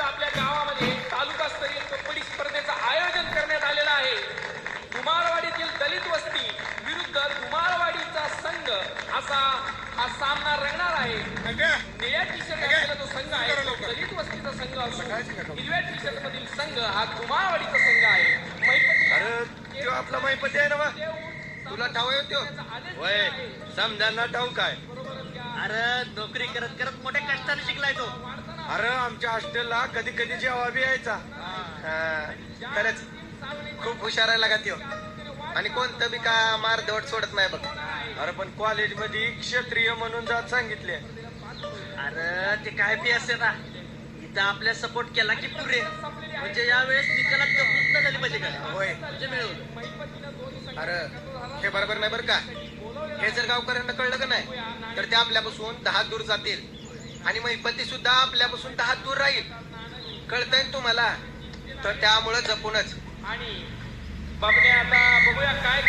आपल्या गावामध्ये तालुकास्तरीय कबड्डी स्पर्धेचं आयोजन करण्यात आलेलं आहे. धुमाळवाडीतील दलित वस्ती विरुद्ध धुमाळवाडीचा संघ असा हा सामना रंगणार आहे. निळ्या टी शर्ट घातलेला जो संघ आहे तो दलित वस्तीचा संघ असून हिरव्या टी शर्ट मधील संघ हा धुमाळवाडीचा संघ आहे. अरे तो आपला मैपती आहे ना बा, तुला ठाव आहे तो वय समजांना ठाऊ काय. अरे नोकरी करत करत मोठ्या कष्टाने शिकलाय तो. अरे आमच्या हॉस्टेलला कधी कधी जेव्हा बी यायचा. खरंच खूप हुशार आहे लागा त्यो आणि कोणतं बी का मारधोट सोडत नाही बघ. अरे पण कॉलेज मध्ये क्षत्रिय म्हणून जात सांगितले. अरे ते काय बी असे ना, इथं आपल्या सपोर्ट केला की पुरे, म्हणजे यावेळेस निकालात कपूत झाली पाहिजे का. होय म्हणजे मिळवलं. अरे हे बरोबर नाही बरं का. हे जर गावकऱ्यांना कळलं का नाही तर ते आपल्यापासून 10 दूर जातील आणि मैपती सुद्धा आपल्यापासून 10 दूर राहील. कळतंय ना तुम्हाला. तर त्यामुळे जपूनच. आणि बाबने आता बघूया काय